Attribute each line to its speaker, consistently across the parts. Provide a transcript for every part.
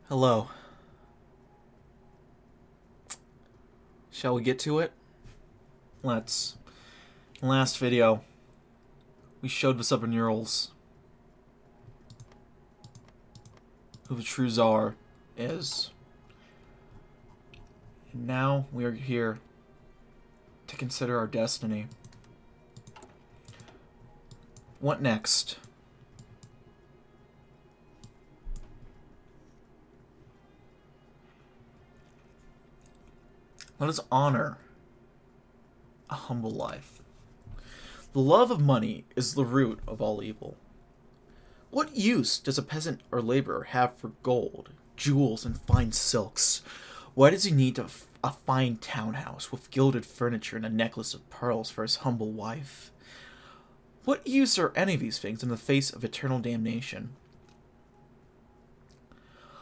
Speaker 1: Hello. Shall we get to it? Let's. In the last video, we showed the subneurals who the true czar is. And now we are here to consider our destiny. What next? Let us honor a humble life. The love of money is the root of all evil. What use does a peasant or laborer have for gold, jewels, and fine silks? Why does he need a fine townhouse with gilded furniture and a necklace of pearls for his humble wife? What use are any of these things in the face of eternal damnation?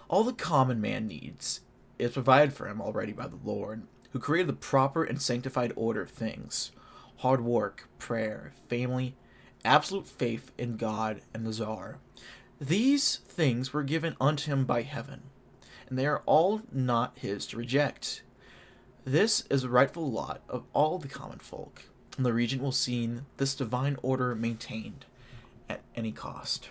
Speaker 1: All the common man needs is provided for him already by the Lord, who created the proper and sanctified order of things: hard work, prayer, family, absolute faith in God and the Tsar. These things were given unto him by heaven, and they are all not his to reject. This is the rightful lot of all the common folk, and the regent will see this divine order maintained at any cost.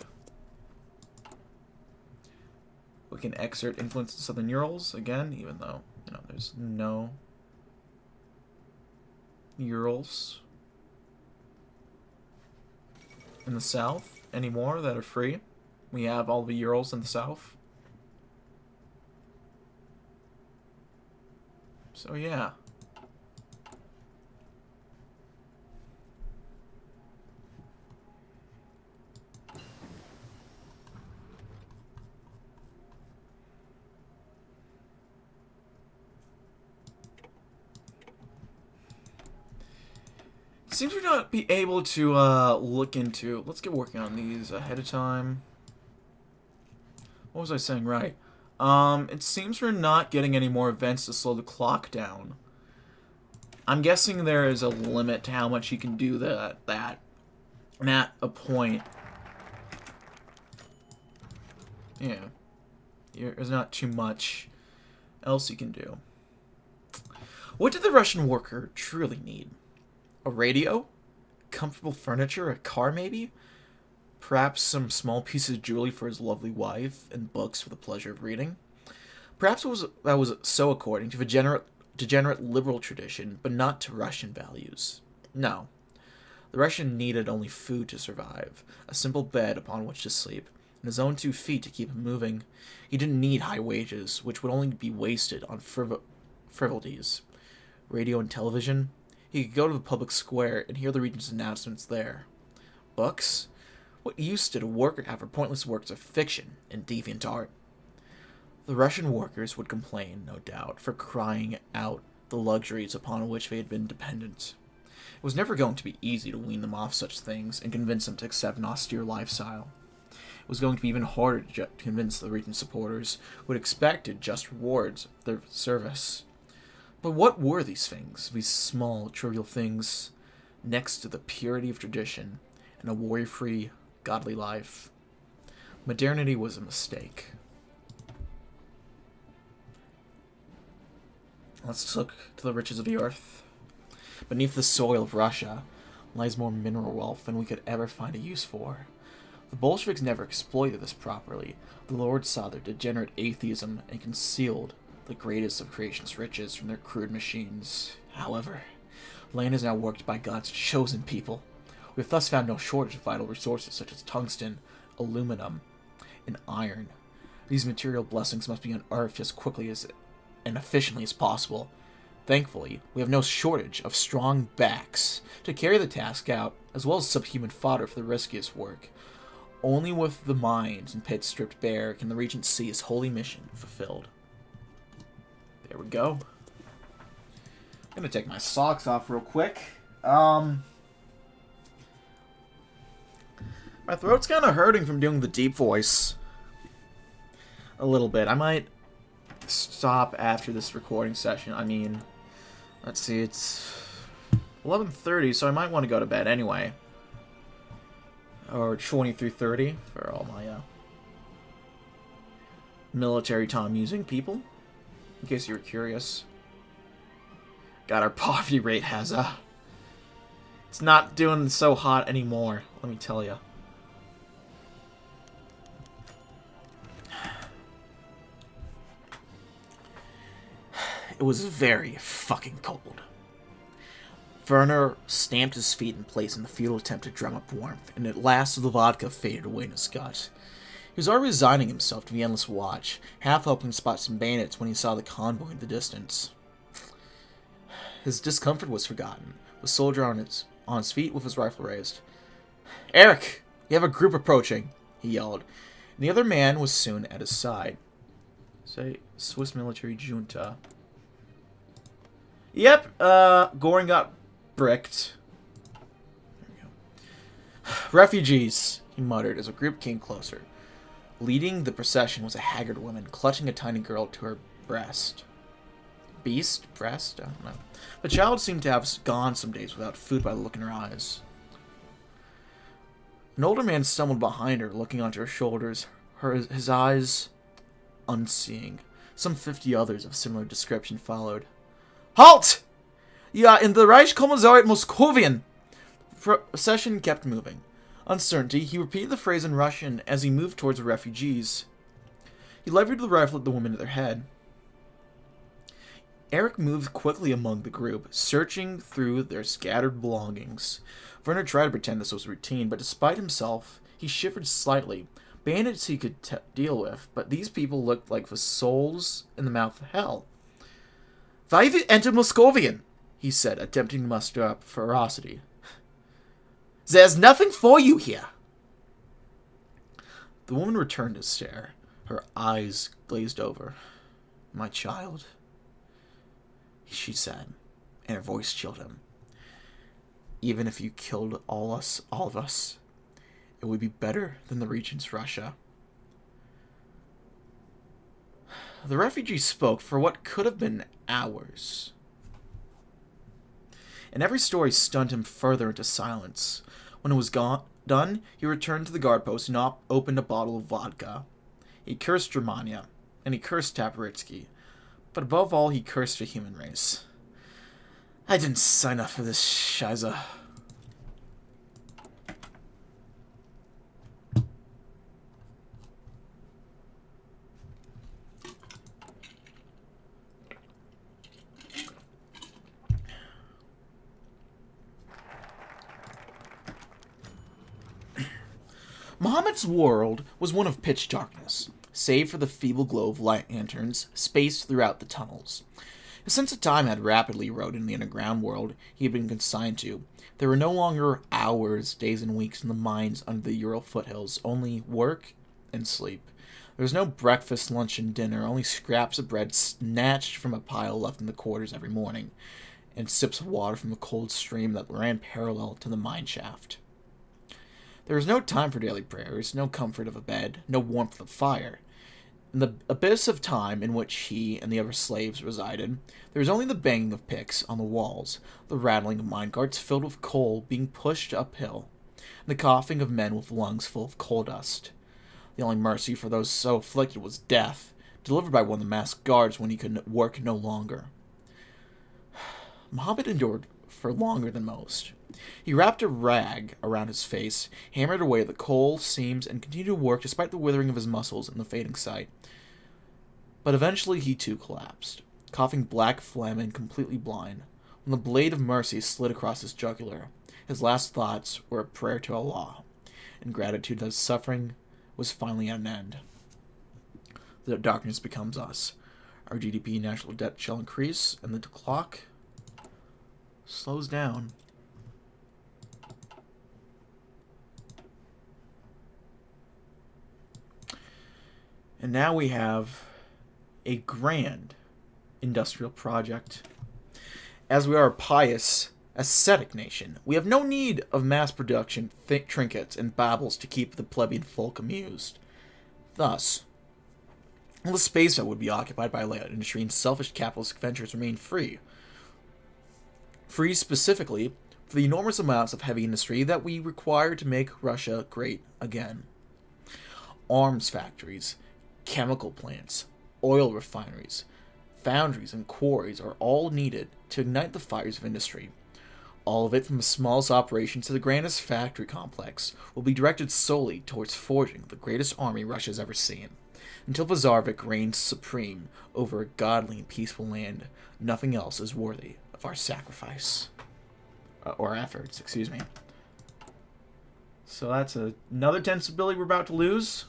Speaker 1: We can exert influence in southern Urals again, even though, there's no Urals in the south anymore that are free. We have all the Urals in the south. So yeah. Seems we're not be able to look into. Let's get working on these ahead of time. What was I saying? Right. It seems we're not getting any more events to slow the clock down. I'm guessing there is a limit to how much you can do that. And at a point, yeah, there's not too much else you can do. What did the Russian worker truly need? A radio? Comfortable furniture? A car, maybe? Perhaps some small pieces of jewelry for his lovely wife, and books for the pleasure of reading? Perhaps that was so according to the degenerate liberal tradition, but not to Russian values. No. The Russian needed only food to survive, a simple bed upon which to sleep, and his own 2 feet to keep him moving. He didn't need high wages, which would only be wasted on frivolities. Radio and television? He could go to the public square and hear the regent's announcements there. Books? What use did a worker have for pointless works of fiction and deviant art? The Russian workers would complain, no doubt, for crying out the luxuries upon which they had been dependent. It was never going to be easy to wean them off such things and convince them to accept an austere lifestyle. It was going to be even harder to convince the regent's supporters, who had expected just rewards of their service. But what were these things, these small, trivial things, next to the purity of tradition and a worry-free, godly life? Modernity was a mistake. Let's look to the riches of the earth. Beneath the soil of Russia lies more mineral wealth than we could ever find a use for. The Bolsheviks never exploited this properly. The Lord saw their degenerate atheism and concealed the greatest of creation's riches from their crude machines. However, land is now worked by God's chosen people. We have thus found no shortage of vital resources such as tungsten, aluminum, and iron. These material blessings must be unearthed as quickly and efficiently as possible. Thankfully, we have no shortage of strong backs to carry the task out, as well as subhuman fodder for the riskiest work. Only with the mines and pits stripped bare can the regent see his holy mission fulfilled. There we go. I'm gonna take my socks off real quick. My throat's kind of hurting from doing the deep voice. A little bit. I might stop after this recording session. I mean, let's see, it's 11:30, so I might want to go to bed anyway. Or 23:30 for all my military Tom using people, in case you were curious. God, our poverty rate has it's not doing so hot anymore, let me tell you. It was very fucking cold. Werner stamped his feet in place in the futile attempt to drum up warmth, and at last the vodka faded away in his gut. He was already resigning himself to the endless watch, half hoping to spot some bandits when he saw the convoy in the distance. His discomfort was forgotten, the soldier on his feet with his rifle raised. "Eric, you have a group approaching," he yelled, and the other man was soon at his side. Say, Swiss military junta. Yep, Goring got bricked. There we go. "Refugees," he muttered as a group came closer. Leading the procession was a haggard woman, clutching a tiny girl to her breast. Beast? Breast? I don't know. The child seemed to have gone some days without food by the look in her eyes. An older man stumbled behind her, looking onto her shoulders, his eyes unseeing. Some 50 others of similar description followed. "Halt! Ja, in the Reichskommissariat Moskowien!" The procession kept moving. Uncertainty, he repeated the phrase in Russian as he moved towards the refugees. He levered the rifle at the woman at their head. Eric moved quickly among the group, searching through their scattered belongings. Werner tried to pretend this was routine, but despite himself, he shivered slightly. Bandits he could deal with, but these people looked like the souls in the mouth of hell. "Why have you entered Moskovian?" he said, attempting to muster up ferocity. "There's nothing for you here." The woman returned his stare, her eyes glazed over. "My child," she said, and her voice chilled him. "Even if you killed all of us, it would be better than the Regent's Russia." The refugee spoke for what could have been hours, and every story stunned him further into silence. When it was done, he returned to the guard post and opened a bottle of vodka. He cursed Germania, and he cursed Taboritsky, but above all, he cursed the human race. "I didn't sign up for this shiza." Mohammed's world was one of pitch darkness, save for the feeble glow of light lanterns spaced throughout the tunnels. His sense of time had rapidly eroded in the underground world he had been consigned to. There were no longer hours, days, and weeks in the mines under the Ural foothills, only work and sleep. There was no breakfast, lunch, and dinner, only scraps of bread snatched from a pile left in the quarters every morning, and sips of water from a cold stream that ran parallel to the mine shaft. There was no time for daily prayers, no comfort of a bed, no warmth of fire. In the abyss of time in which he and the other slaves resided, there was only the banging of picks on the walls, the rattling of minecarts filled with coal being pushed uphill, and the coughing of men with lungs full of coal dust. The only mercy for those so afflicted was death, delivered by one of the masked guards when he could work no longer. Mohammed endured for longer than most. He wrapped a rag around his face, hammered away at the coal seams, and continued to work despite the withering of his muscles and the fading sight. But eventually he too collapsed, coughing black phlegm and completely blind. When the blade of mercy slid across his jugular, his last thoughts were a prayer to Allah, and gratitude that his suffering was finally at an end. The darkness becomes us. Our GDP national debt shall increase, and the clock slows down. And now we have a grand industrial project. As we are a pious, ascetic nation, we have no need of mass production, trinkets, and baubles to keep the plebeian folk amused. Thus, all the space that would be occupied by light industry and selfish capitalist ventures remain free. Free specifically for the enormous amounts of heavy industry that we require to make Russia great again. Arms factories, Chemical plants, oil refineries, foundries, and quarries are all needed to ignite the fires of industry. All of it, from the smallest operation to the grandest factory complex, will be directed solely towards forging the greatest army Russia has ever seen. Until the Tsarevich reigns supreme over a godly and peaceful land, nothing else is worthy of our sacrifice. Or efforts, excuse me. So that's another tensibility we're about to lose.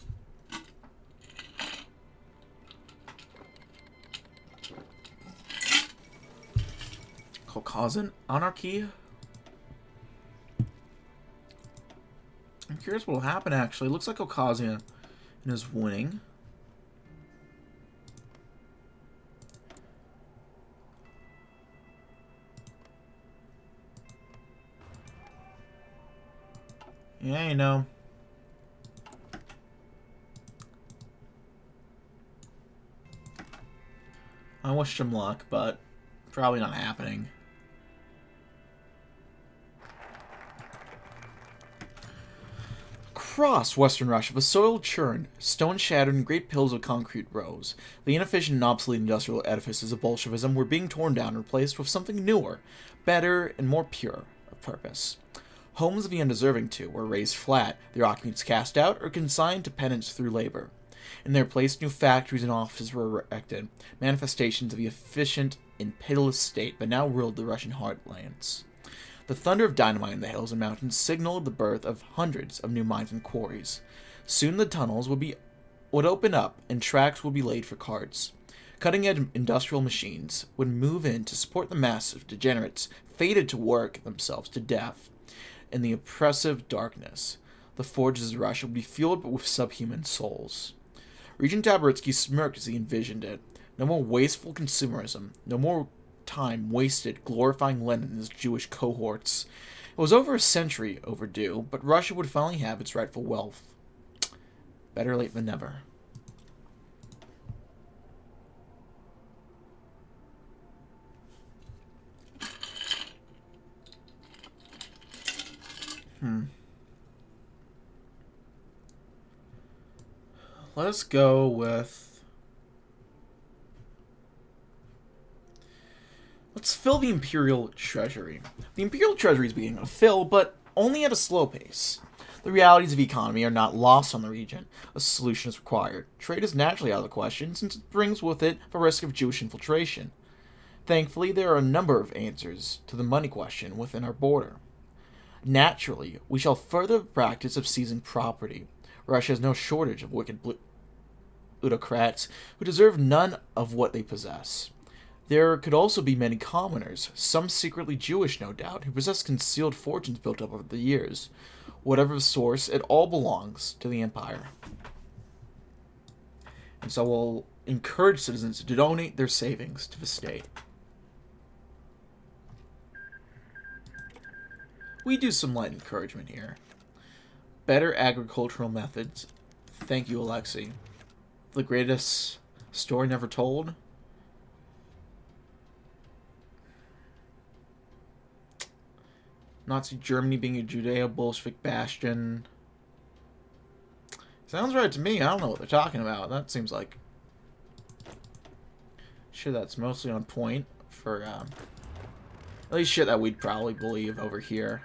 Speaker 1: Caucasian anarchy. I'm curious what will happen, actually. It looks like Caucasian is winning. Yeah, you know. I wish him luck, but probably not happening. Across western Russia, the soil churned, stone shattered, and great pillars of concrete rose. The inefficient and obsolete industrial edifices of Bolshevism were being torn down and replaced with something newer, better, and more pure of purpose. Homes of the undeserving, too, were raised flat, their occupants cast out or consigned to penance through labor. In their place, new factories and offices were erected, manifestations of the efficient and pitiless state that now ruled the Russian heartlands. The thunder of dynamite in the hills and mountains signaled the birth of hundreds of new mines and quarries. Soon the tunnels would open up and tracks would be laid for carts. Cutting-edge industrial machines would move in to support the mass of degenerates fated to work themselves to death. In the oppressive darkness, the forges of Russia would be fueled with subhuman souls. Regent Taboritsky smirked as he envisioned it. No more wasteful consumerism, no more time wasted glorifying Lenin and his Jewish cohorts. It was over a century overdue, but Russia would finally have its rightful wealth. Better late than never. Let's go with... Let's fill the Imperial Treasury. The Imperial Treasury is beginning to fill, but only at a slow pace. The realities of economy are not lost on the region. A solution is required. Trade is naturally out of the question, since it brings with it the risk of Jewish infiltration. Thankfully, there are a number of answers to the money question within our border. Naturally, we shall further the practice of seizing property. Russia has no shortage of wicked plutocrats who deserve none of what they possess. There could also be many commoners, some secretly Jewish, no doubt, who possess concealed fortunes built up over the years. Whatever the source, it all belongs to the empire. And so we'll encourage citizens to donate their savings to the state. We do some light encouragement here. Better agricultural methods. Thank you, Alexei. The greatest story never told. Nazi Germany being a Judeo-Bolshevik bastion. Sounds right to me. I don't know what they're talking about. That seems like... shit that's mostly on point for, at least shit that we'd probably believe over here.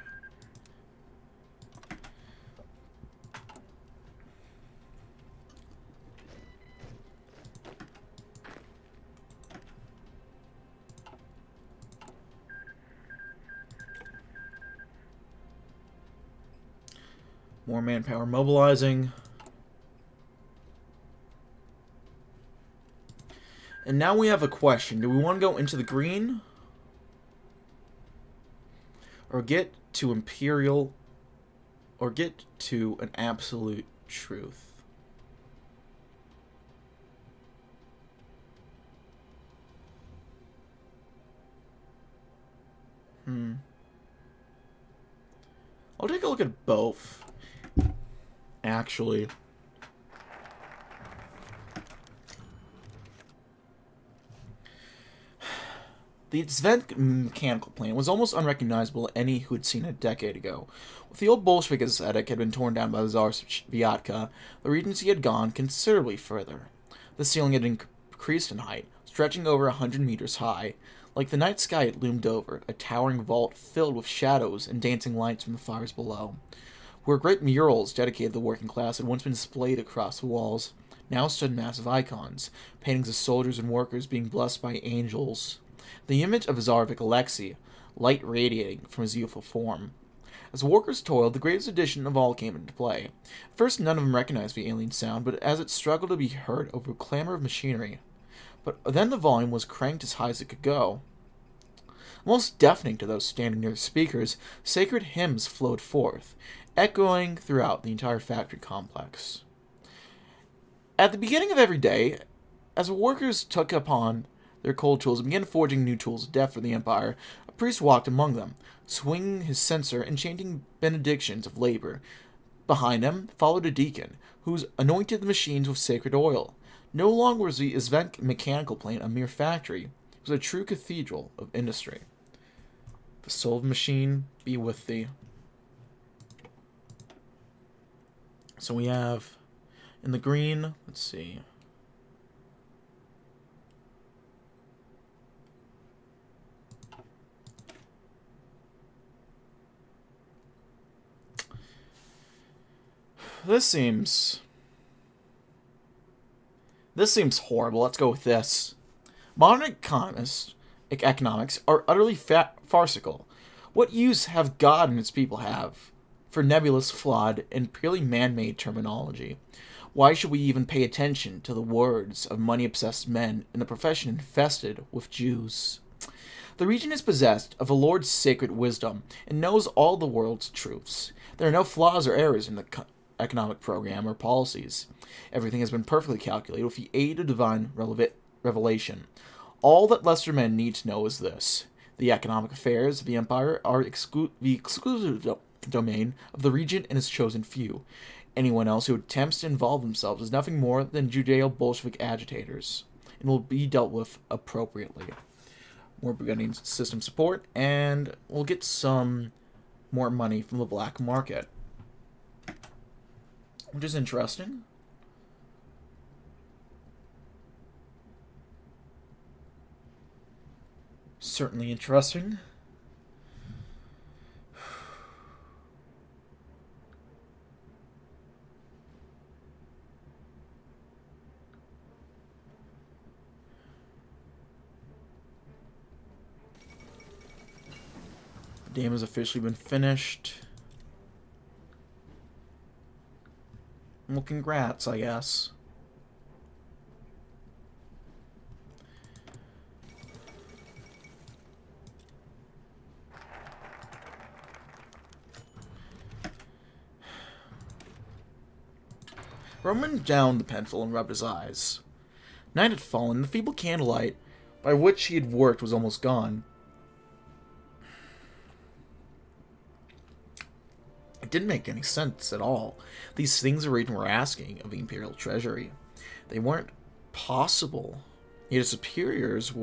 Speaker 1: More manpower mobilizing. And now we have a question. Do we want to go into the green? Or get to Imperial? Or get to an absolute truth? I'll take a look at both. Actually, the Sven mechanical plant was almost unrecognizable to any who had seen it a decade ago. If the old Bolshevik aesthetic had been torn down by the Tsar's Sviatka, the Regency had gone considerably further. The ceiling had increased in height, stretching over 100 meters high. Like the night sky it loomed over, a towering vault filled with shadows and dancing lights from the fires below. Where great murals dedicated to the working class had once been displayed across the walls, now stood massive icons, paintings of soldiers and workers being blessed by angels. The image of Tsarevich Alexei, light radiating from his youthful form. As the workers toiled, the greatest addition of all came into play. At first, none of them recognized the alien sound, but as it struggled to be heard over a clamor of machinery. But then the volume was cranked as high as it could go. Almost deafening to those standing near the speakers, sacred hymns flowed forth, echoing throughout the entire factory complex. At the beginning of every day, as the workers took upon their cold tools and began forging new tools of death for the Empire, a priest walked among them, swinging his censer and chanting benedictions of labor. Behind him followed a deacon, who anointed the machines with sacred oil. No longer was the Izvent mechanical plant a mere factory. It was a true cathedral of industry. The soul of the machine be with thee. So we have, in the green, let's see. This seems horrible. Let's go with this. Modern economics are utterly farcical. What use have God and its people have for nebulous, flawed, and purely man-made terminology? Why should we even pay attention to the words of money-obsessed men in a profession infested with Jews? The region is possessed of the Lord's sacred wisdom and knows all the world's truths. There are no flaws or errors in the economic program or policies. Everything has been perfectly calculated with the aid of divine revelation. All that lesser men need to know is this: the economic affairs of the Empire are the exclusive domain of the region and its chosen few. Anyone else who attempts to involve themselves is nothing more than Judeo-Bolshevik agitators, and will be dealt with appropriately. We're beginning system support, and we'll get some more money from the black market, which is interesting. Certainly interesting. The dam has officially been finished. Well, congrats, I guess. Roman downed the pencil and rubbed his eyes. Night had fallen, the feeble candlelight by which he had worked was almost gone. It didn't make any sense at all. These things the region were asking of the Imperial Treasury. They weren't possible. Yet his superiors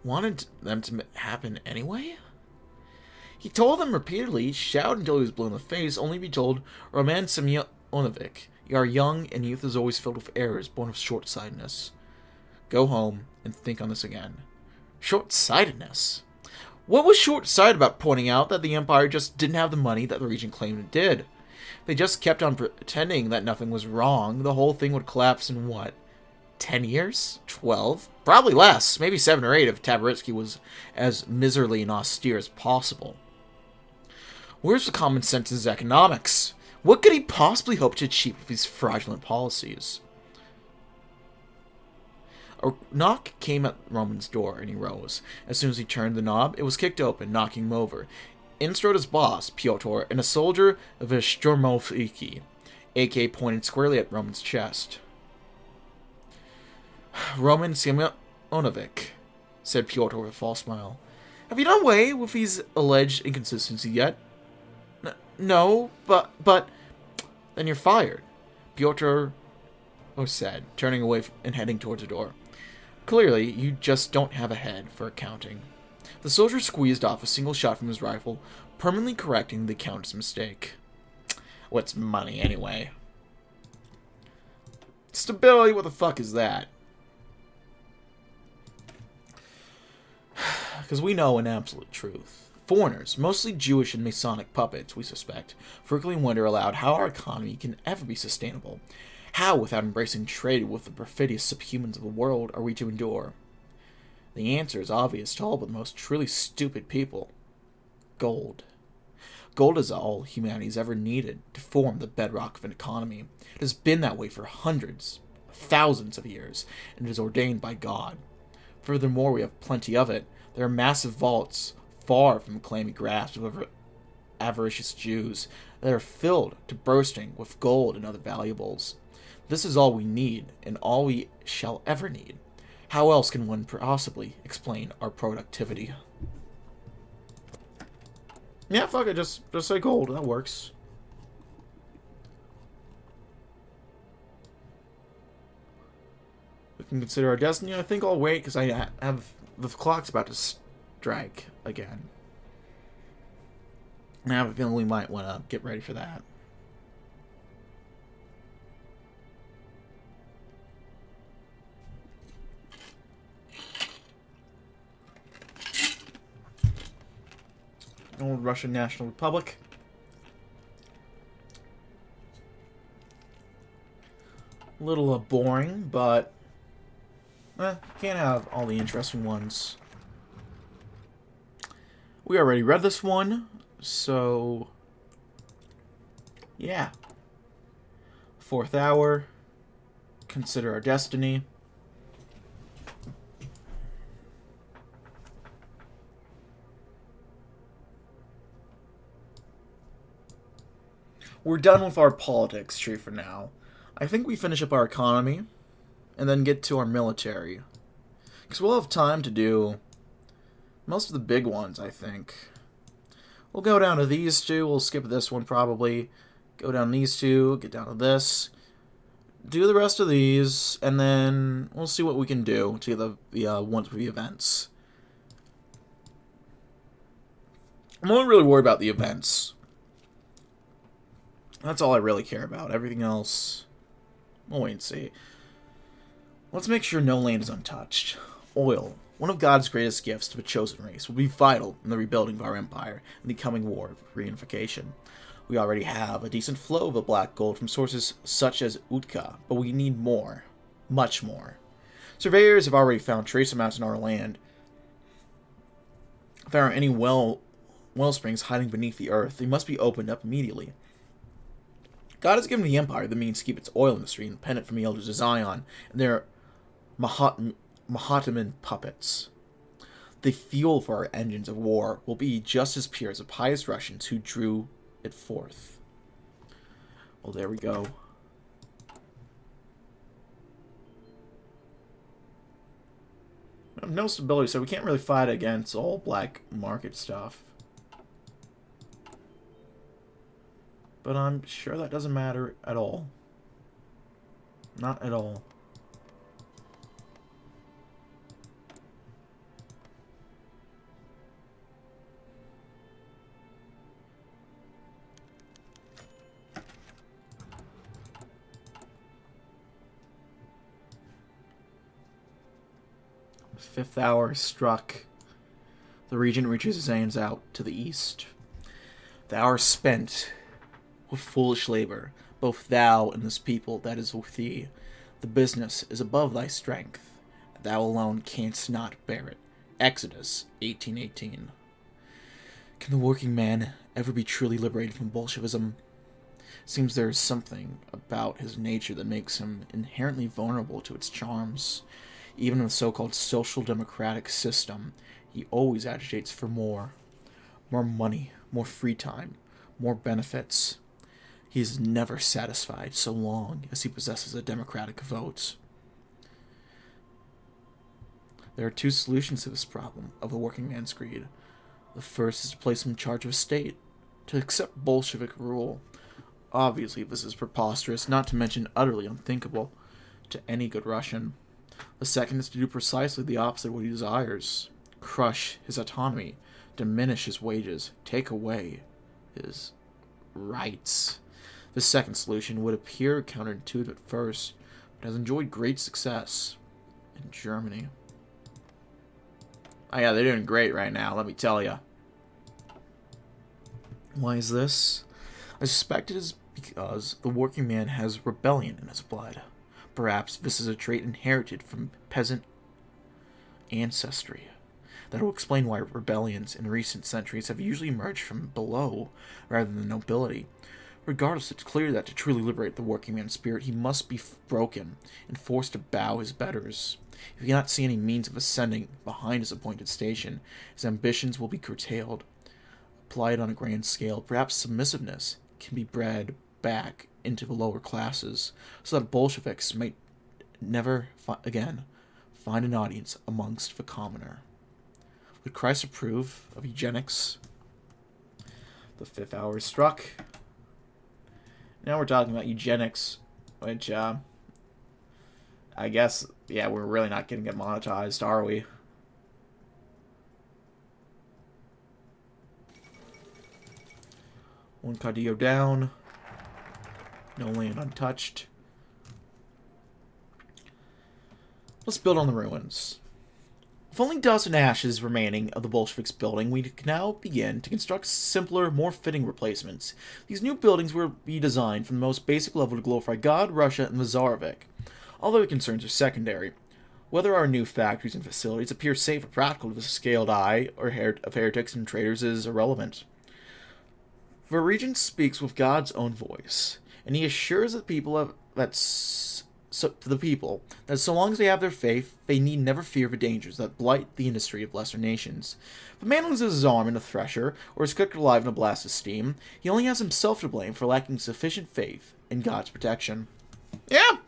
Speaker 1: wanted them to happen anyway? He told them repeatedly, shouted until he was blue in the face, only to be told, Roman Semyonovich, you are young, and youth is always filled with errors born of short-sightedness. Go home and think on this again. Short-sightedness? What was short-sighted about pointing out that the Empire just didn't have the money that the region claimed it did? They just kept on pretending that nothing was wrong. The whole thing would collapse in what? 10 years? 12? Probably less. Maybe 7 or 8 if Taboritsky was as miserly and austere as possible. Where's the common sense in his economics? What could he possibly hope to achieve with these fraudulent policies? A knock came at Roman's door, and he rose. As soon as he turned the knob, it was kicked open, knocking him over. In strode his boss, Pyotr, and a soldier of a Shturmoviki, AK pointed squarely at Roman's chest. Roman Semyonovich, said Pyotr with a false smile. Have you done away with these alleged inconsistencies yet? No, but... Then you're fired, Pyotr said, turning away and heading towards the door. Clearly, you just don't have a head for accounting. The soldier squeezed off a single shot from his rifle, permanently correcting the accountant's mistake. What's money, anyway? Stability, what the fuck is that? Because we know an absolute truth. Foreigners, mostly Jewish and Masonic puppets, we suspect, frequently wonder aloud how our economy can ever be sustainable. How, without embracing trade with the perfidious subhumans of the world, are we to endure? The answer is obvious to all but the most truly stupid people. Gold. Gold is all humanity's ever needed to form the bedrock of an economy. It has been that way for hundreds, thousands of years, and it is ordained by God. Furthermore, we have plenty of it. There are massive vaults, far from the clammy grasp of avaricious Jews, that are filled to bursting with gold and other valuables. This is all we need, and all we shall ever need. How else can one possibly explain our productivity? Yeah, fuck it, just say gold, that works. We can consider our destiny. I think I'll wait, because I have... the clock's about to strike again. And I have a feeling we might want to get ready for that. Old Russian National Republic. A little boring, but can't have all the interesting ones. We already read this one, so yeah. 4th hour. Consider our destiny. We're done with our politics tree for now. I think we finish up our economy, and then get to our military. Because we'll have time to do most of the big ones, I think. We'll go down to these two. We'll skip this one, probably. Go down these two. Get down to this. Do the rest of these, and then we'll see what we can do to get the ones with the events. I'm only really worried about the events. That's all I really care about. Everything else, we'll wait and see. Let's make sure no land is untouched. Oil, one of God's greatest gifts to the chosen race, will be vital in the rebuilding of our empire and the coming war of reunification. We already have a decent flow of the black gold from sources such as Utka, but we need more. Much more. Surveyors have already found trace amounts in our land. If there are any well springs hiding beneath the earth, they must be opened up immediately. God has given the Empire the means to keep its oil industry independent from the Elders of Zion and their Mahatman puppets. The fuel for our engines of war will be just as pure as the pious Russians who drew it forth. Well, there we go. We have no stability, so we can't really fight against all black market stuff. But I'm sure that doesn't matter at all. Not at all. The 5th hour struck. The regent reaches his hands out to the east. The hour spent with foolish labor, both thou and this people that is with thee. The business is above thy strength. Thou alone canst not bear it. Exodus 18:18. Can the working man ever be truly liberated from Bolshevism? Seems there is something about his nature that makes him inherently vulnerable to its charms. Even in the so-called social democratic system, he always agitates for more. More money, more free time, more benefits. He is never satisfied so long as he possesses a democratic vote. There are two solutions to this problem of the working man's greed. The first is to place him in charge of a state, to accept Bolshevik rule. Obviously, this is preposterous, not to mention utterly unthinkable to any good Russian. The second is to do precisely the opposite of what he desires. Crush his autonomy, diminish his wages, take away his rights. The second solution would appear counterintuitive at first, It has enjoyed great success in Germany. Oh yeah, they're doing great right now, let me tell you. Why is this? I suspect it is because the working man has rebellion in his blood. Perhaps this is a trait inherited from peasant ancestry. That will explain why rebellions in recent centuries have usually emerged from below rather than the nobility. Regardless, it's clear that to truly liberate the working man's spirit, he must be broken and forced to bow his betters. If he cannot see any means of ascending behind his appointed station, his ambitions will be curtailed. Applied on a grand scale, perhaps submissiveness can be bred back into the lower classes, so that Bolsheviks might never again find an audience amongst the commoner. Would Christ approve of eugenics? The 5th hour is struck. Now we're talking about eugenics, which, I guess, yeah, we're really not going to get monetized, are we? One Caudillo down. No land untouched. Let's build on the ruins. With only dust and ashes remaining of the Bolsheviks' building, we can now begin to construct simpler, more fitting replacements. These new buildings will be designed from the most basic level to glorify God, Russia, and the Tsarevich. All other concerns are secondary. Whether our new factories and facilities appear safe or practical to the scaled eye of heretics and traitors is irrelevant. The regent speaks with God's own voice, and he assures the people that so long as they have their faith, they need never fear the dangers that blight the industry of lesser nations. If a man loses his arm in a thresher, or is cooked alive in a blast of steam, he only has himself to blame for lacking sufficient faith in God's protection. Yeah!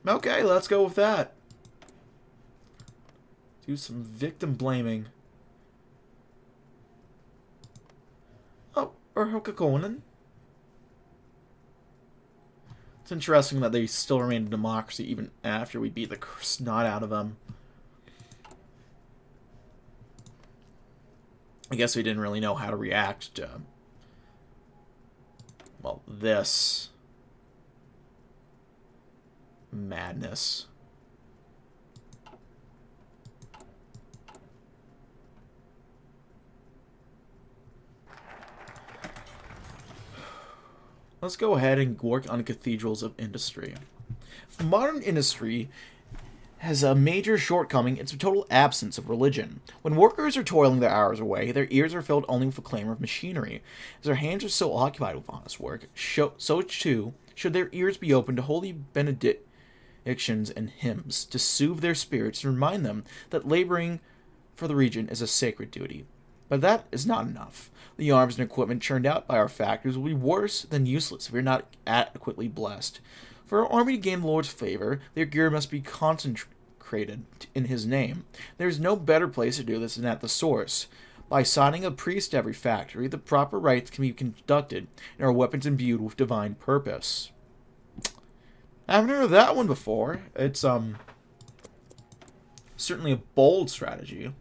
Speaker 1: Okay, let's go with that. Do some victim blaming. Oh, or Hokakonen. It's interesting that they still remain a democracy even after we beat the snot out of them. I guess we didn't really know how to react to, well, this madness. Let's go ahead and work on cathedrals of industry. Modern industry has a major shortcoming. It's a total absence of religion. When workers are toiling their hours away, their ears are filled only with the clamor of machinery. As their hands are so occupied with honest work, so too should their ears be open to holy benedictions and hymns to soothe their spirits and remind them that laboring for the region is a sacred duty. But that is not enough. The arms and equipment churned out by our factories will be worse than useless if we are not adequately blessed. For our army to gain the Lord's favor, their gear must be consecrated in his name. There is no better place to do this than at the source. By assigning a priest to every factory, the proper rites can be conducted, and our weapons imbued with divine purpose. I haven't heard of that one before. It's, certainly a bold strategy.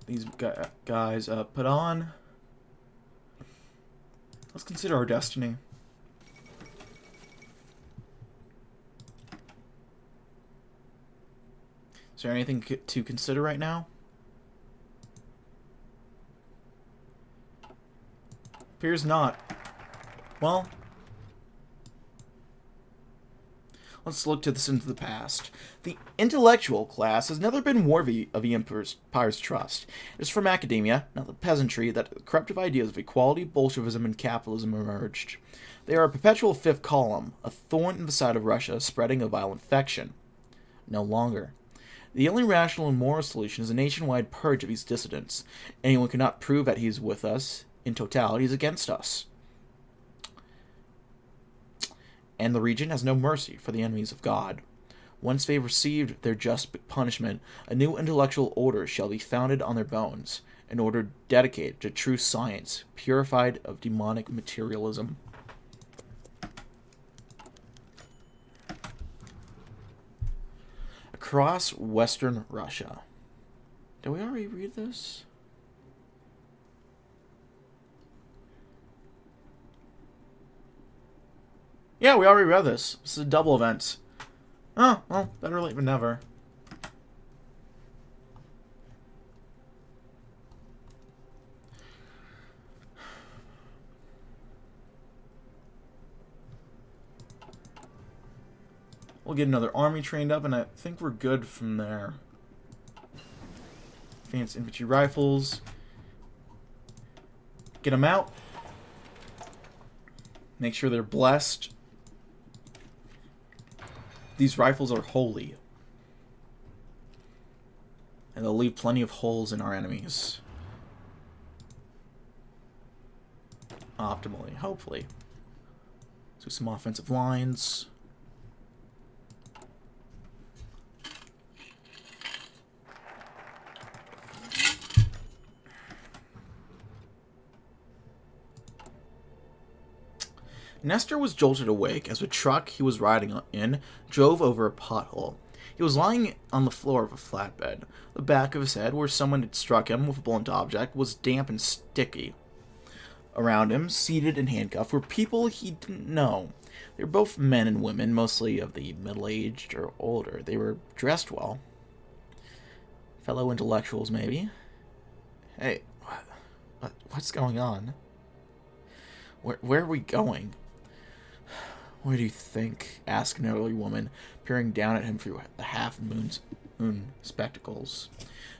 Speaker 1: These guys put on. Let's consider our destiny. Is there anything to consider right now? Appears not. Well, let's look to this into the past. The intellectual class has never been worthy of the empire's trust. It is from academia, not the peasantry, that the corruptive ideas of equality, Bolshevism, and capitalism emerged. They are a perpetual fifth column, a thorn in the side of Russia, spreading a violent infection. No longer. The only rational and moral solution is a nationwide purge of these dissidents. Anyone cannot prove that he is with us in totality is against us. And the region has no mercy for the enemies of God. Once they have received their just punishment, a new intellectual order shall be founded on their bones, an order dedicated to true science, purified of demonic materialism. Across Western Russia. Did we already read this? Yeah, we already read this. This is a double event. Oh, well, better late than never. We'll get another army trained up, and I think we're good from there. Advanced infantry rifles. Get them out. Make sure they're blessed. These rifles are holy. And they'll leave plenty of holes in our enemies. Optimally, hopefully. So some offensive lines. Nestor was jolted awake as a truck he was riding in drove over a pothole. He was lying on the floor of a flatbed. The back of his head, where someone had struck him with a blunt object, was damp and sticky. Around him, seated and handcuffed, were people he didn't know. They were both men and women, mostly of the middle-aged or older. They were dressed well. Fellow intellectuals, maybe. Hey, what's going on? Where are we going? What do you think? Asked an elderly woman, peering down at him through the half-moon spectacles.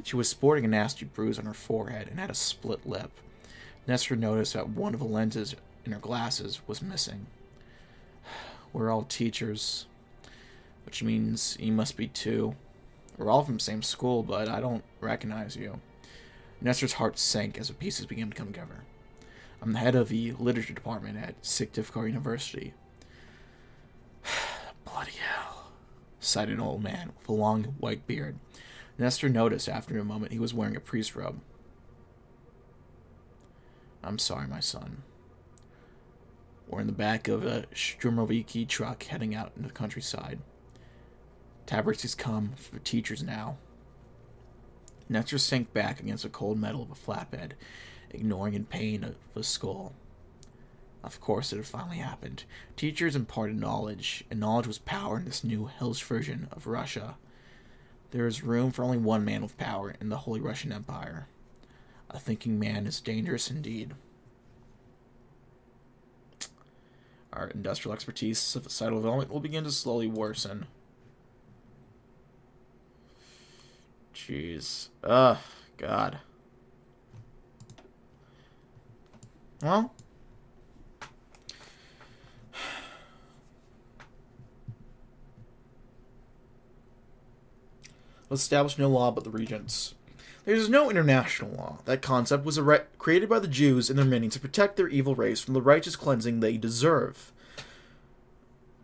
Speaker 1: She was sporting a nasty bruise on her forehead and had a split lip. Nestor noticed that one of the lenses in her glasses was missing. We're all teachers, which means you must be too. We're all from the same school, but I don't recognize you. Nestor's heart sank as the pieces began to come together. I'm the head of the literature department at Syktyvkar University. Bloody hell, sighed an old man with a long white beard. Nestor noticed after a moment he was wearing a priest's robe. I'm sorry, my son. We're in the back of a Sturmoviki truck heading out into the countryside. Taboritsky's come for the teachers now. Nestor sank back against the cold metal of a flatbed, ignoring in pain of the skull. Of course it had finally happened. Teachers imparted knowledge, and knowledge was power in this new hellish version of Russia. There is room for only one man with power in the Holy Russian Empire. A thinking man is dangerous indeed. Our industrial expertise, societal development will begin to slowly worsen. Jeez. Ugh, God. Well, let's establish no law but the regents. There is no international law. That concept was created by the Jews in their meaning to protect their evil race from the righteous cleansing they deserve.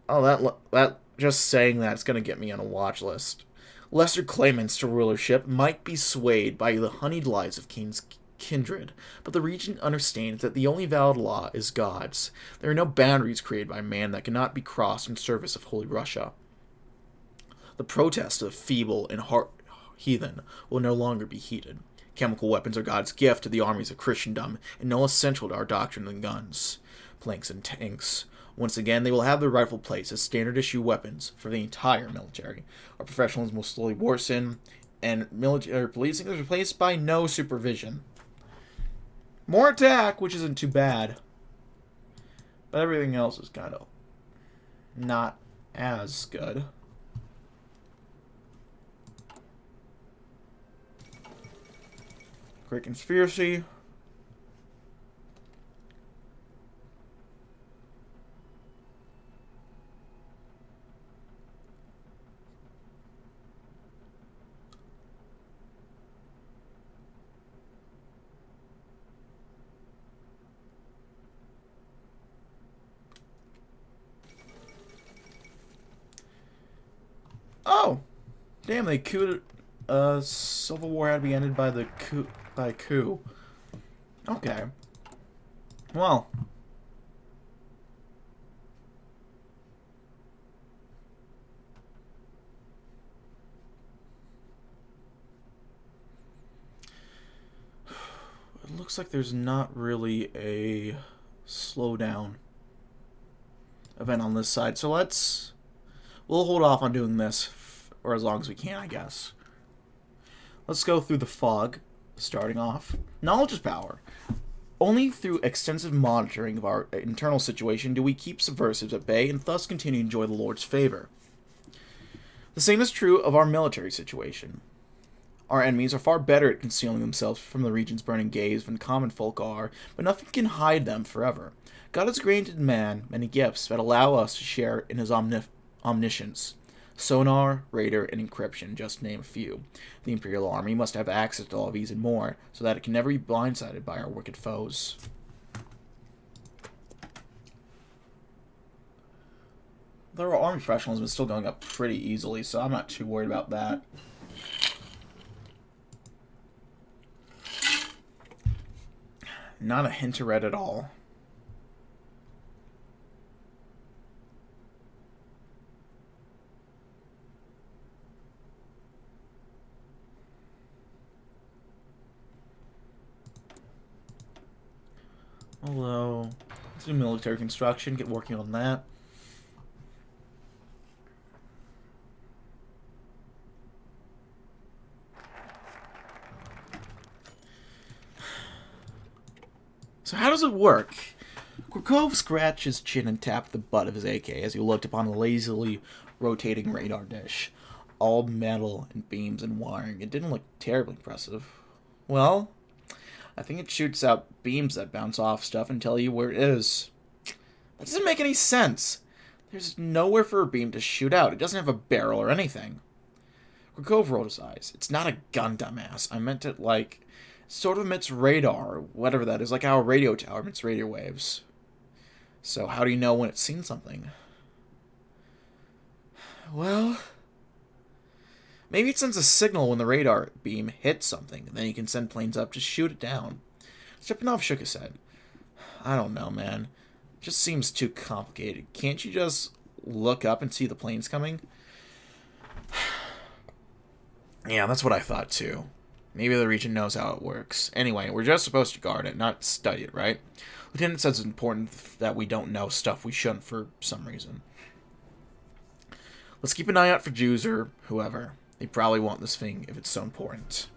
Speaker 1: Oh, that just saying that's going to get me on a watch list. Lesser claimants to rulership might be swayed by the honeyed lies of Cain's kindred, but the regent understands that the only valid law is God's. There are no boundaries created by man that cannot be crossed in service of Holy Russia. The protest of feeble and heathen will no longer be heeded. Chemical weapons are God's gift to the armies of Christendom, and no less central to our doctrine than guns, planks, and tanks. Once again, they will have their rifle plates as standard-issue weapons for the entire military. Our professionalism will slowly worsen, and military policing is replaced by no supervision. More attack, which isn't too bad. But everything else is kind of not as good. Great conspiracy. Oh! Damn, they couped... Civil War had to be ended by the coup... by coup. Okay. Well... It looks like there's not really a slowdown event on this side, so we'll hold off on doing this for as long as we can, I guess. Let's go through the fog, starting off. Knowledge is power. Only through extensive monitoring of our internal situation do we keep subversives at bay and thus continue to enjoy the Lord's favor. The same is true of our military situation. Our enemies are far better at concealing themselves from the region's burning gaze than common folk are, but nothing can hide them forever. God has granted man many gifts that allow us to share in his omniscience. Sonar, radar, and encryption, just to name a few. The Imperial Army must have access to all of these and more, so that it can never be blindsided by our wicked foes. Though our army professionalism is still going up pretty easily, so I'm not too worried about that. Not a hint of red at all. Although, let's do military construction, get working on that. So how does it work? Kurkov scratched his chin and tapped the butt of his AK as he looked upon the lazily rotating radar dish. All metal and beams and wiring. It didn't look terribly impressive. Well, I think it shoots out beams that bounce off stuff and tell you where it is. That doesn't make any sense. There's nowhere for a beam to shoot out. It doesn't have a barrel or anything. Kurkov rolled his eyes. It's not a gun, dumbass. I meant it like... sort of emits radar, or whatever that is, like how a radio tower emits radio waves. So how do you know when it's seen something? Well... maybe it sends a signal when the radar beam hits something, and then you can send planes up to shoot it down. Stepanov shook his head. I don't know, man. It just seems too complicated. Can't you just look up and see the planes coming? Yeah, that's what I thought too. Maybe the region knows how it works. Anyway, we're just supposed to guard it, not study it, right? Lieutenant says it's important that we don't know stuff we shouldn't for some reason. Let's keep an eye out for Jews or whoever. They probably want this thing if it's so important.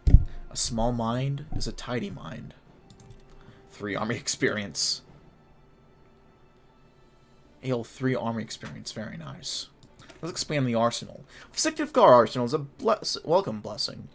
Speaker 1: A small mind is a tidy mind. 3 army experience. Ale 3 army experience, very nice. Let's expand the arsenal. Siktivkar arsenal is a welcome blessing.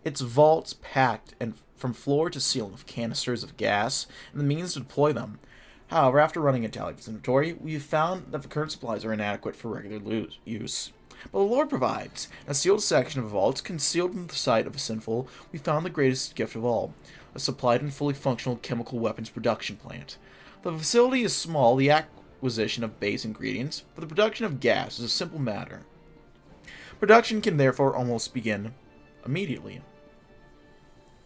Speaker 1: Its vaults packed and from floor to ceiling with canisters of gas and the means to deploy them. However, after running a tally of its inventory, we've found that the current supplies are inadequate for regular use. But the Lord provides. In a sealed section of a vault, concealed from the sight of a sinful, we found the greatest gift of all, a supplied and fully functional chemical weapons production plant. The facility is small, the acquisition of base ingredients, but the production of gas is a simple matter. Production can therefore almost begin immediately.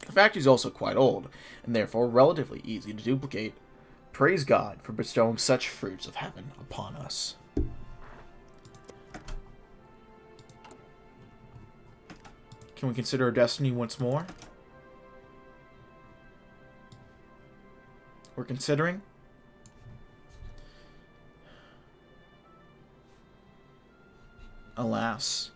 Speaker 1: The factory is also quite old, and therefore relatively easy to duplicate. Praise God for bestowing such fruits of heaven upon us. Can we consider our destiny once more? We're considering. Alas.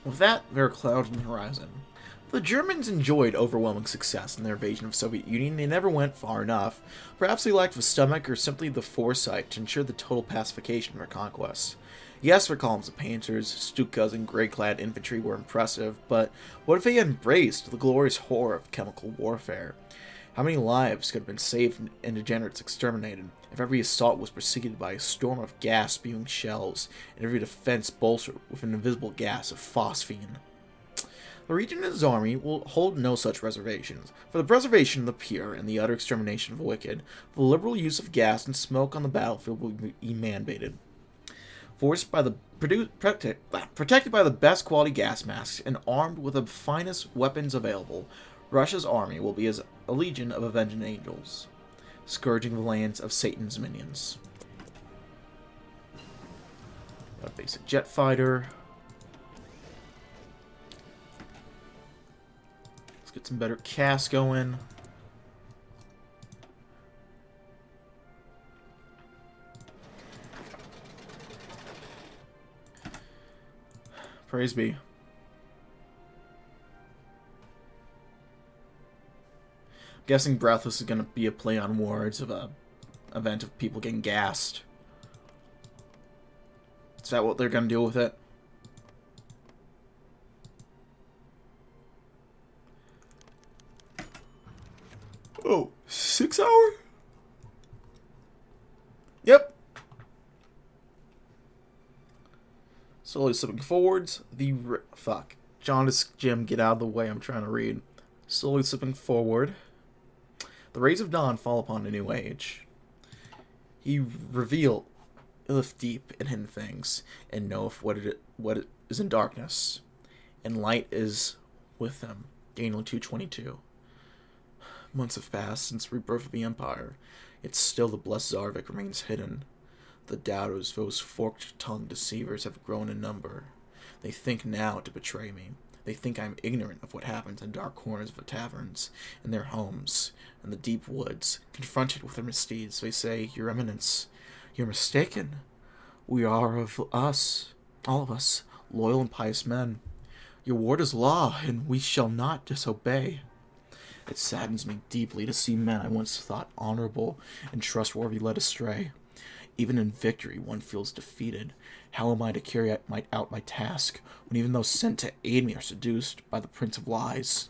Speaker 1: With that, there are clouds on the horizon. The Germans enjoyed overwhelming success in their invasion of the Soviet Union. They never went far enough. Perhaps they lacked the stomach or simply the foresight to ensure the total pacification of their conquests. Yes, for columns of painters, stukas, and gray-clad infantry were impressive, but what if they embraced the glorious horror of chemical warfare? How many lives could have been saved and degenerates exterminated if every assault was preceded by a storm of gas-spewing shells, and every defense bolstered with an invisible gas of phosphine? The Regent and his army will hold no such reservations. For the preservation of the pure and the utter extermination of the wicked, the liberal use of gas and smoke on the battlefield will be mandated. Protected by the best quality gas masks and armed with the finest weapons available, Russia's army will be as a legion of avenging angels, scourging the lands of Satan's minions. Got a basic jet fighter. Let's get some better cast going. Praise be. Guessing Breathless is going to be a play on words of a event of people getting gassed. Is that what they're going to do with it? Oh, 6 hour? Yep. Slowly slipping forwards. Fuck. Jaundice Jim, get out of the way. I'm trying to read. Slowly slipping forward. The rays of dawn fall upon a new age. He revealeth deep and hidden things, and knoweth what is in darkness. And light is with them. Daniel 2:22. Months have passed since the rebirth of the Empire, yet still the blessed Zarvik remains hidden. The doubters, those forked-tongued deceivers, have grown in number. They think now to betray me. They think I am ignorant of what happens in dark corners of the taverns, in their homes, in the deep woods. Confronted with their misdeeds, they say, Your Eminence, you're mistaken. We are of us, all of us, loyal and pious men. Your word is law, and we shall not disobey. It saddens me deeply to see men I once thought honorable and trustworthy led astray. Even in victory, one feels defeated. How am I to carry out my task, when even those sent to aid me are seduced by the Prince of Lies?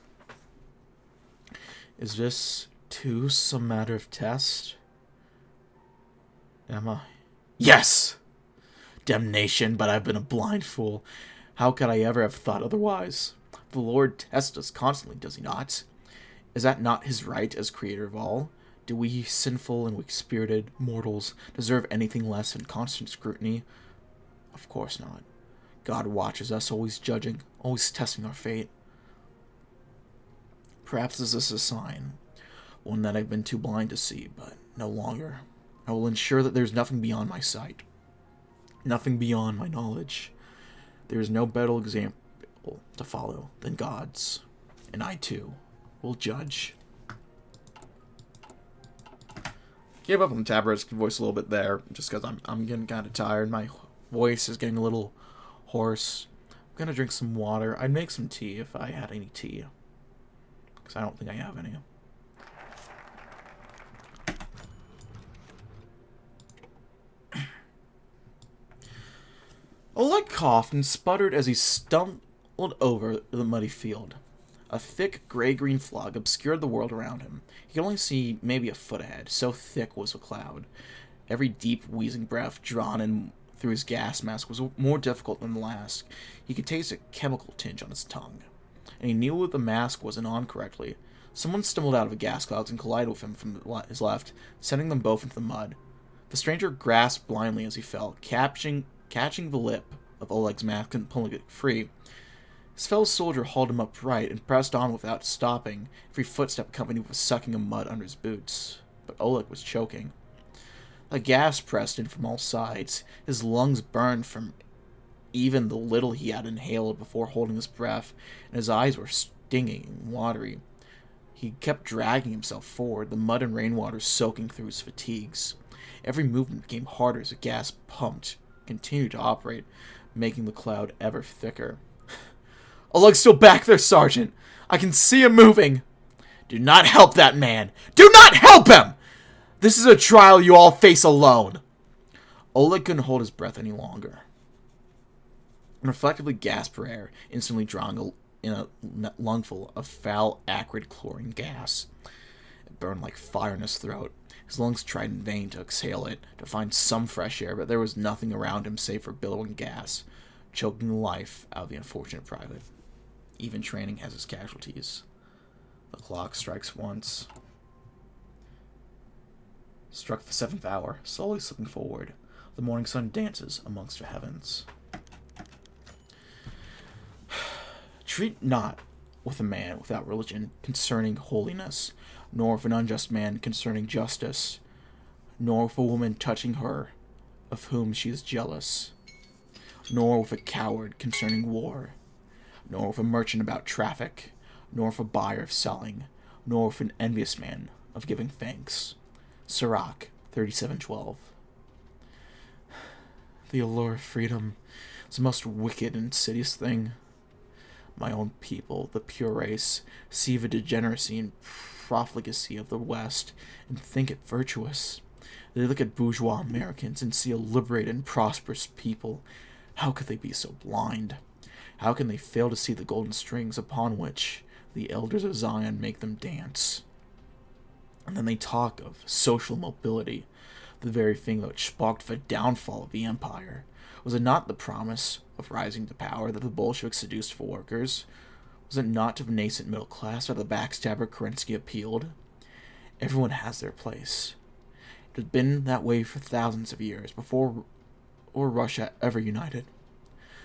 Speaker 1: Is this, too, some matter of test? Am I? Yes! Damnation, but I've been a blind fool. How could I ever have thought otherwise? The Lord tests us constantly, does he not? Is that not his right as creator of all? Do we sinful and weak-spirited mortals deserve anything less than constant scrutiny? Of course not. God watches us, always judging, always testing our fate. Perhaps this is a sign, one that I've been too blind to see, but no longer. I will ensure that there is nothing beyond my sight, nothing beyond my knowledge. There is no better example to follow than God's, and I too will judge. Gave up on the Taboritsky voice a little bit there, just because I'm getting kind of tired. My voice is getting a little hoarse. I'm gonna drink some water. I'd make some tea if I had any tea, because I don't think I have any. Oleg coughed and sputtered as he stumbled over the muddy field. A thick gray-green fog obscured the world around him. He could only see maybe a foot ahead, so thick was the cloud. Every deep, wheezing breath drawn in through his gas mask was more difficult than the last. He could taste a chemical tinge on his tongue, and he knew that the mask wasn't on correctly. Someone stumbled out of the gas clouds and collided with him from his left, sending them both into the mud. The stranger grasped blindly as he fell, catching the lip of Oleg's mask and pulling it free. His fellow soldier hauled him upright and pressed on without stopping, every footstep accompanied with a sucking of mud under his boots. But Oleg was choking. The gas pressed in from all sides. His lungs burned from even the little he had inhaled before holding his breath, and his eyes were stinging and watery. He kept dragging himself forward, the mud and rainwater soaking through his fatigues. Every movement became harder as the gas pumped, continued to operate, making the cloud ever thicker. Oleg's still back there, Sergeant. I can see him moving. Do not help that man. Do not help him! This is a trial you all face alone. Oleg couldn't hold his breath any longer. and reflectively gasped for air, instantly drawing in a lungful of foul, acrid chlorine gas. It burned like fire in his throat. His lungs tried in vain to exhale it, to find some fresh air, but there was nothing around him save for billowing gas, choking the life out of the unfortunate private. Even training has its casualties. The clock strikes once. Struck the 7th hour, slowly slipping forward. The morning sun dances amongst the heavens. Treat not with a man without religion concerning holiness, nor with an unjust man concerning justice, nor with a woman touching her of whom she is jealous, nor with a coward concerning war, nor with a merchant about traffic, nor with a buyer of selling, nor with an envious man of giving thanks. Sirach 37:12. The allure of freedom is the most wicked and insidious thing. My own people, the pure race, see the degeneracy and profligacy of the West and think it virtuous. They look at bourgeois Americans and see a liberated and prosperous people. How could they be so blind? How can they fail to see the golden strings upon which the elders of Zion make them dance? And then they talk of social mobility, the very thing which sparked the downfall of the empire. Was it not the promise of rising to power that the Bolsheviks seduced for workers? Was it not to the nascent middle class that the backstabber Kerensky appealed? Everyone has their place. It has been that way for thousands of years, before Russia ever united.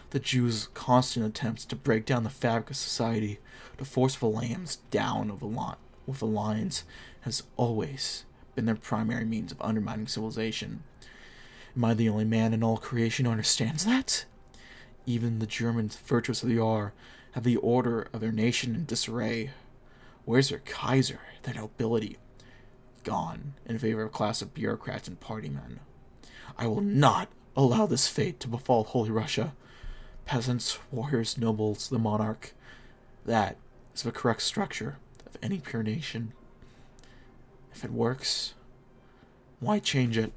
Speaker 1: The Jews' constant attempts to break down the fabric of society, to force the lambs down with the lions, has always been their primary means of undermining civilization. Am I the only man in all creation who understands that? Even the Germans, virtuous as they are, have the order of their nation in disarray. Where's their Kaiser, their nobility? Gone in favor of a class of bureaucrats and party men. I will not allow this fate to befall Holy Russia. Peasants, warriors, nobles, the monarch. That is the correct structure of any pure nation. If it works, why change it?